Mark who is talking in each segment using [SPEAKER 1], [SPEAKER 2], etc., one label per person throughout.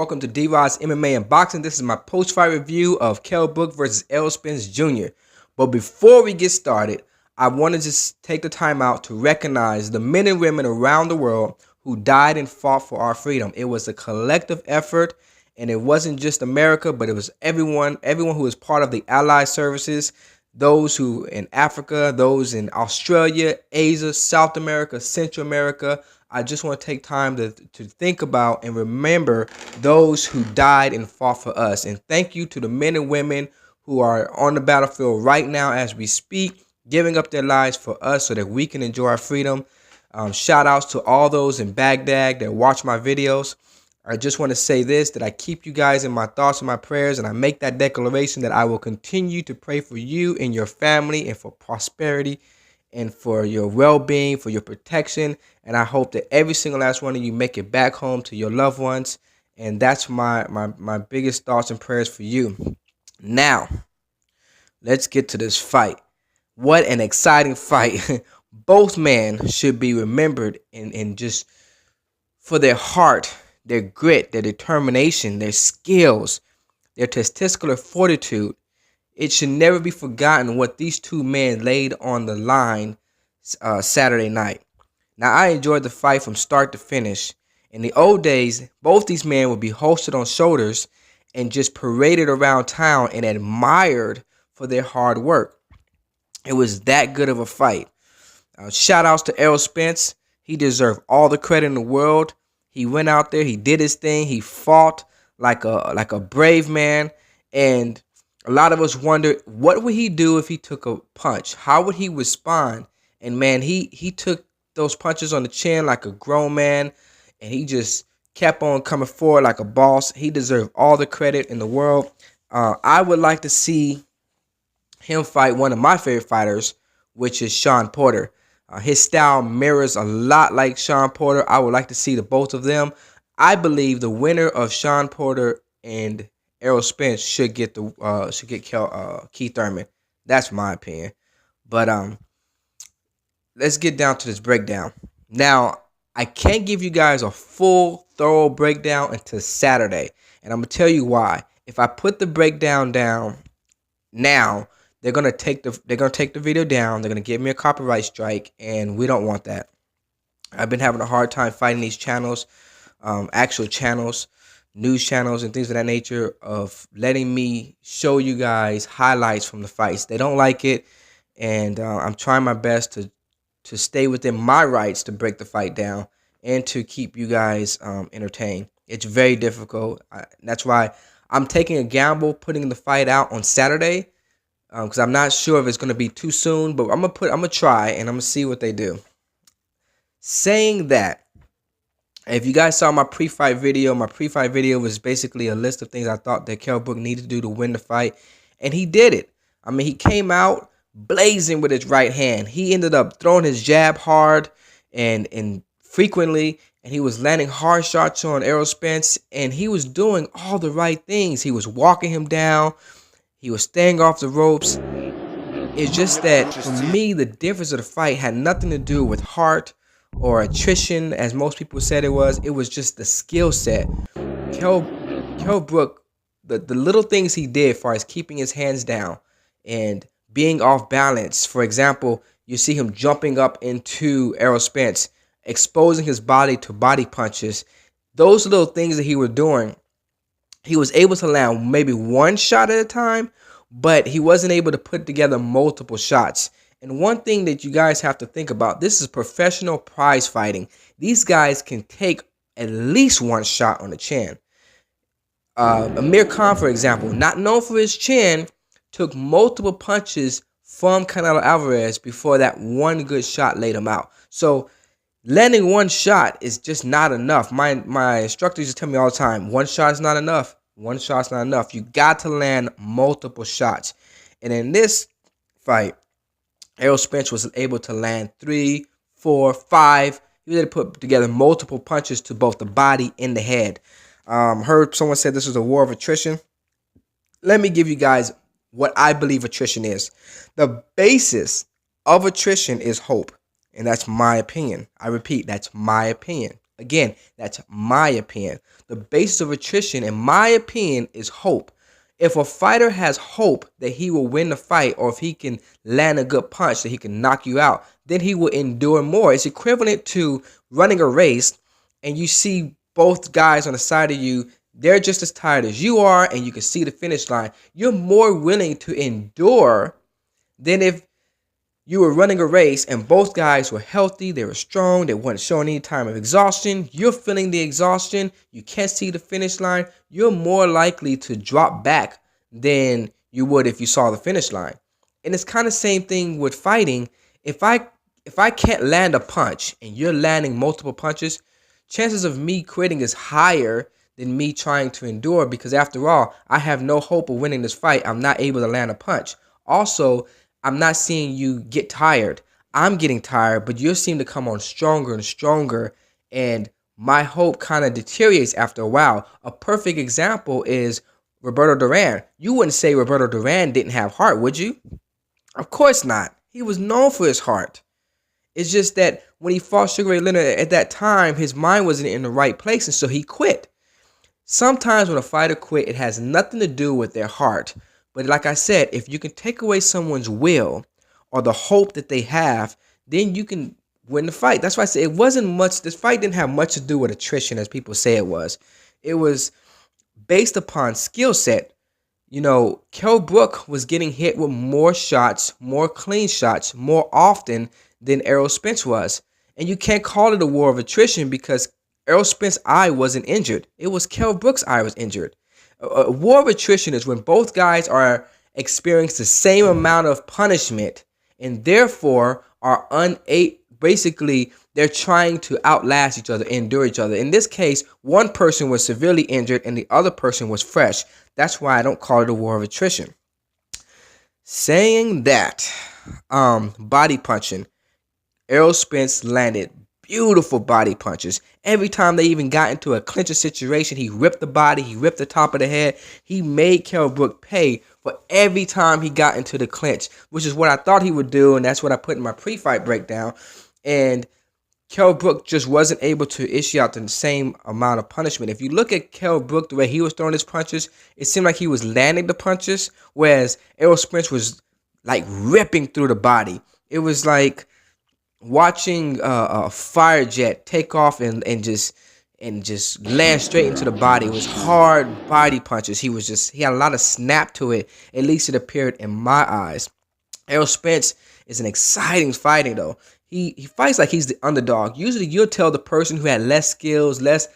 [SPEAKER 1] Welcome to DROD'S MMA and Boxing. This is my post-fight review of Kell Brook versus Errol Spence Jr. But before we get started, I want to just take the time out to recognize the men and women around the world who died and fought for our freedom. It was a collective effort, and it wasn't just America, but it was everyone who was part of the Allied services, those who in Africa, those in Australia, Asia, South America, Central America. I just want to take time to think about and remember those who died and fought for us. And thank you to the men and women who are on the battlefield right now as we speak, giving up their lives for us so that we can enjoy our freedom. Shout outs to all those in Baghdad that watch my videos. I just want to say this, that I keep you guys in my thoughts and my prayers, and I make that declaration that I will continue to pray for you and your family and for prosperity and for your well-being, for your protection. And I hope that every single last one of you make it back home to your loved ones. And that's my biggest thoughts and prayers for you. Now, let's get to this fight. What an exciting fight. Both men should be remembered in just for their heart, their grit, their determination, their skills, their testicular fortitude. It should never be forgotten what these two men laid on the line Saturday night. Now, I enjoyed the fight from start to finish. In the old days, both these men would be hoisted on shoulders and just paraded around town and admired for their hard work. It was that good of a fight. Shout outs to Errol Spence. He deserved all the credit in the world. He went out there, he did his thing, he fought like a brave man, and a lot of us wonder, what would he do if he took a punch? How would he respond? And man, he took those punches on the chin like a grown man, and he just kept on coming forward like a boss. He deserved all the credit in the world. I would like to see him fight one of my favorite fighters, which is Shawn Porter. His style mirrors a lot like Shawn Porter. I would like to see the both of them. I believe the winner of Shawn Porter and Errol Spence should get Keith Thurman. That's my opinion. But let's get down to this breakdown. Now, I can't give you guys a full, thorough breakdown until Saturday, and I'm gonna tell you why. If I put the breakdown down now, they're gonna take the video down. They're gonna give me a copyright strike, and we don't want that. I've been having a hard time fighting these channels, actual channels, news channels and things of that nature, of letting me show you guys highlights from the fights. They don't like it, and I'm trying my best to stay within my rights to break the fight down and to keep you guys entertained. It's very difficult. That's why I'm taking a gamble putting the fight out on Saturday, because I'm not sure if it's going to be too soon, but I'm gonna try, and I'm gonna see what they do. Saying that, if you guys saw my pre-fight video was basically a list of things I thought that Kell Brook needed to do to win the fight, and he did it. I mean, he came out blazing with his right hand. He ended up throwing his jab hard and frequently, and he was landing hard shots on Errol Spence, and he was doing all the right things. He was walking him down. He was staying off the ropes. It's just that, for me, the difference of the fight had nothing to do with heart or attrition, as most people said it was. It was just the skill set. Kell Brook, the little things he did as far as keeping his hands down and being off balance. For example, you see him jumping up into Errol Spence, exposing his body to body punches. Those little things that he was doing, he was able to land maybe one shot at a time, but he wasn't able to put together multiple shots. And one thing that you guys have to think about, this is professional prize fighting. These guys can take at least one shot on the chin. Amir Khan, for example, not known for his chin, took multiple punches from Canelo Alvarez before that one good shot laid him out. So landing one shot is just not enough. My instructors used to tell me all the time, one shot is not enough. One shot's not enough. You got to land multiple shots. And in this fight, Errol Spence was able to land 3, 4, 5. He was able to put together multiple punches to both the body and the head. Heard someone said this was a war of attrition. Let me give you guys what I believe attrition is. The basis of attrition is hope. And that's my opinion. I repeat, that's my opinion. Again, that's my opinion. The basis of attrition, in my opinion, is hope. If a fighter has hope that he will win the fight, or if he can land a good punch that he can knock you out, then he will endure more. It's equivalent to running a race and you see both guys on the side of you, they're just as tired as you are, and you can see the finish line. You're more willing to endure than if you were running a race and both guys were healthy, they were strong, they weren't showing any time of exhaustion. You're feeling the exhaustion, you can't see the finish line. You're more likely to drop back than you would if you saw the finish line. And it's kind of the same thing with fighting. If I can't land a punch and you're landing multiple punches, chances of me quitting is higher than me trying to endure, because after all, I have no hope of winning this fight. I'm not able to land a punch. Also, I'm not seeing you get tired. I'm getting tired, but you seem to come on stronger and stronger, and my hope kind of deteriorates after a while. A perfect example is Roberto Duran. You wouldn't say Roberto Duran didn't have heart, would you? Of course not. He was known for his heart. It's just that when he fought Sugar Ray Leonard at that time, his mind wasn't in the right place, and so he quit. Sometimes when a fighter quit, it has nothing to do with their heart. But like I said, if you can take away someone's will or the hope that they have, then you can win the fight. That's why I say it wasn't much. This fight didn't have much to do with attrition, as people say it was. It was based upon skill set. You know, Kell Brook was getting hit with more shots, more clean shots, more often than Errol Spence was. And you can't call it a war of attrition because Errol Spence's eye wasn't injured. It was Kell Brook's eye was injured. A war of attrition is when both guys are experiencing the same amount of punishment and therefore are basically they're trying to outlast each other, endure each other. In this case, one person was severely injured and the other person was fresh. That's why I don't call it a war of attrition. Saying that, body punching, Errol Spence landed beautiful body punches. Every time they even got into a clincher situation, he ripped the body, he ripped the top of the head. He made Kell Brook pay for every time he got into the clinch, which is what I thought he would do, and that's what I put in my pre-fight breakdown. And Kell Brook just wasn't able to issue out the same amount of punishment. If you look at Kell Brook, the way he was throwing his punches, it seemed like he was landing the punches, whereas Errol Spence was like ripping through the body. It was like watching a fire jet take off and just land straight into the body. It was hard body punches. He had a lot of snap to it. At least it appeared in my eyes. Errol Spence is an exciting fighter though. He fights like he's the underdog. Usually you'll tell the person who had less skills, less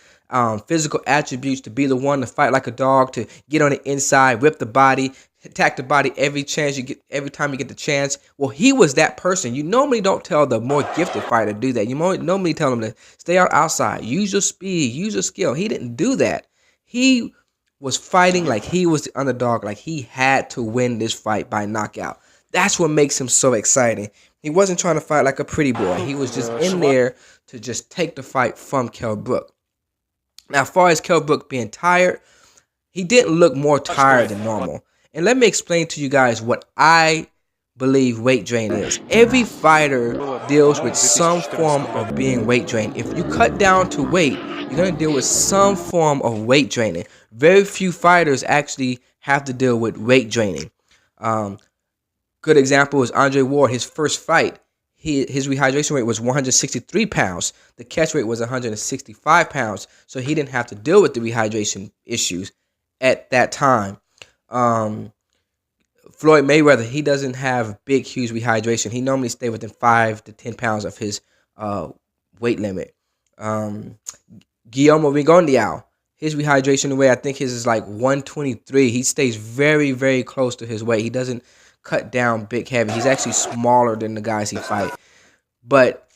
[SPEAKER 1] physical attributes to be the one to fight like a dog, to get on the inside, whip the body, attack the body every time you get the chance. Well, he was that person. You normally don't tell the more gifted fighter to do that. You normally tell them to stay outside, use your speed, use your skill. He didn't do that. He was fighting like he was the underdog, like he had to win this fight by knockout. That's what makes him so exciting. He wasn't trying to fight like a pretty boy. He was just in there to just take the fight from Kell Brook. Now, as far as Kell Brook being tired, he didn't look more tired than normal. And let me explain to you guys what I believe weight drain is. Every fighter deals with some form of being weight drained. If you cut down to weight, you're going to deal with some form of weight draining. Very few fighters actually have to deal with weight draining. Good example is Andre Ward. His first fight, his rehydration weight was 163 pounds. The catch weight was 165 pounds. So he didn't have to deal with the rehydration issues at that time. Floyd Mayweather, he doesn't have big, huge rehydration. He normally stays within 5 to 10 pounds of his weight limit. Guillermo Rigondeaux, his rehydration weight, I think his is like 123. He stays very, very close to his weight. He doesn't cut down big, heavy. He's actually smaller than the guys he fight. But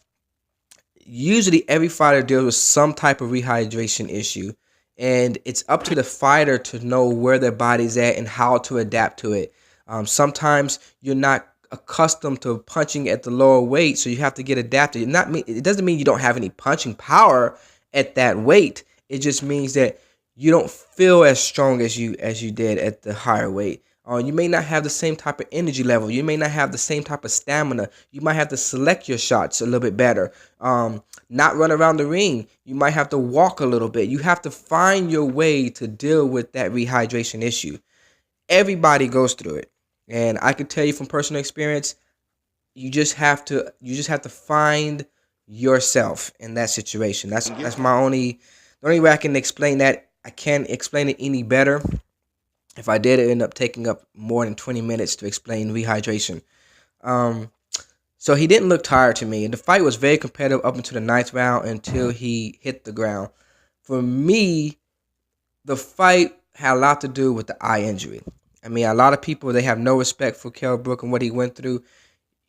[SPEAKER 1] usually every fighter deals with some type of rehydration issue. And it's up to the fighter to know where their body's at and how to adapt to it. Sometimes you're not accustomed to punching at the lower weight, so you have to get adapted. It doesn't mean you don't have any punching power at that weight. It just means that you don't feel as strong as you did at the higher weight. You may not have the same type of energy level. You may not have the same type of stamina. You might have to select your shots a little bit better. Not run around the ring. You might have to walk a little bit. You have to find your way to deal with that rehydration issue. Everybody goes through it. And I can tell you from personal experience, you just have to find yourself in that situation. That's the only way I can explain that. I can't explain it any better. If I did, it end up taking up more than 20 minutes to explain rehydration. So he didn't look tired to me. And the fight was very competitive up until the ninth round until he hit the ground. For me, the fight had a lot to do with the eye injury. I mean, a lot of people, they have no respect for Kell Brook and what he went through.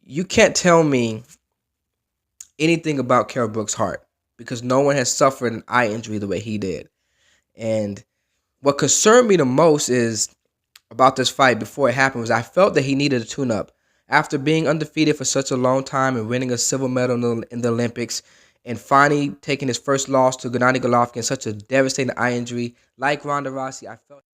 [SPEAKER 1] You can't tell me anything about Kell Brook's heart because no one has suffered an eye injury the way he did. And what concerned me the most is about this fight before it happened was I felt that he needed a tune-up. After being undefeated for such a long time and winning a silver medal in the Olympics and finally taking his first loss to Gennady Golovkin, such a devastating eye injury like Ronda Rousey, I felt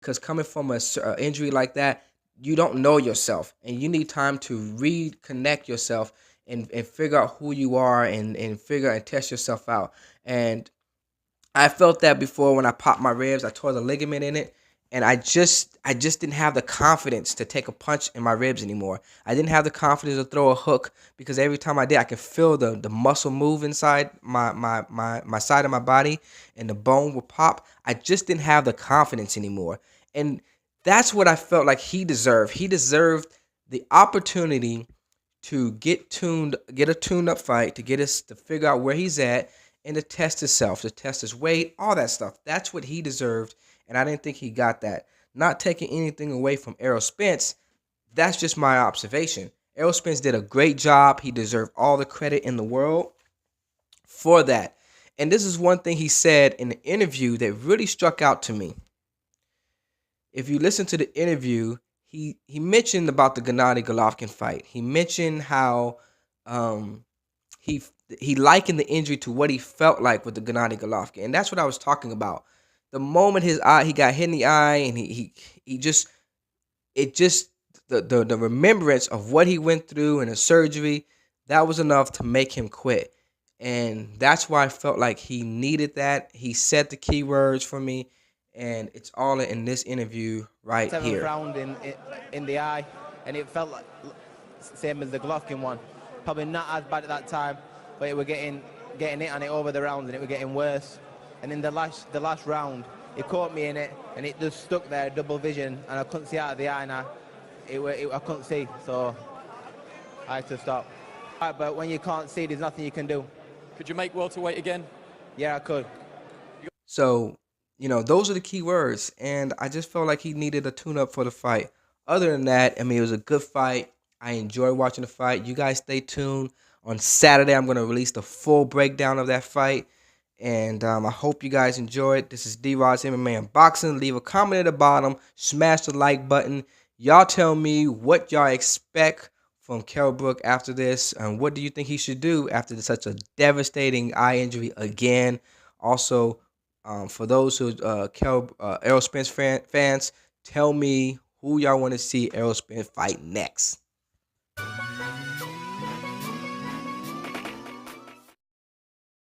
[SPEAKER 1] because coming from an injury like that, you don't know yourself and you need time to reconnect yourself and figure out who you are and figure and test yourself out. And I felt that before when I popped my ribs. I tore the ligament in it, and I just didn't have the confidence to take a punch in my ribs anymore. I didn't have the confidence to throw a hook because every time I did, I could feel the muscle move inside my side of my body, and the bone would pop. I just didn't have the confidence anymore, and that's what I felt like he deserved. He deserved the opportunity to get a tuned-up fight, to get us to figure out where he's at, and to test himself, to test his weight, all that stuff. That's what he deserved, and I didn't think he got that. Not taking anything away from Errol Spence, that's just my observation. Errol Spence did a great job. He deserved all the credit in the world for that. And this is one thing he said in the interview that really struck out to me. If you listen to the interview, he mentioned about the Gennady Golovkin fight. He mentioned how he likened the injury to what he felt like with the Gennady Golovkin, and that's what I was talking about. The moment he got hit in the eye, and the remembrance of what he went through and the surgery, that was enough to make him quit, and that's why I felt like he needed that. He said the key words for me, and it's all in this interview right here.
[SPEAKER 2] 7th round in the eye, and it felt like same as the Golovkin one. Probably not as bad at that time, but it were getting it on it over the rounds, and it was getting worse. And in the last round, it caught me in it, and it just stuck there, double vision, and I couldn't see out of the eye now. I couldn't see, so I had to stop. But when you can't see, there's nothing you can do.
[SPEAKER 3] Could you make welterweight again?
[SPEAKER 2] Yeah, I could.
[SPEAKER 1] So, those are the key words, and I just felt like he needed a tune-up for the fight. Other than that, I mean, it was a good fight. I enjoyed watching the fight. You guys stay tuned. On Saturday, I'm going to release the full breakdown of that fight, and I hope you guys enjoyed. This is DROD'S MMA and Boxing. Leave a comment at the bottom. Smash the like button. Y'all tell me what y'all expect from Kell Brook after this, and what do you think he should do after such a devastating eye injury again. Also, for those who Errol Spence fans, tell me who y'all want to see Errol Spence fight next.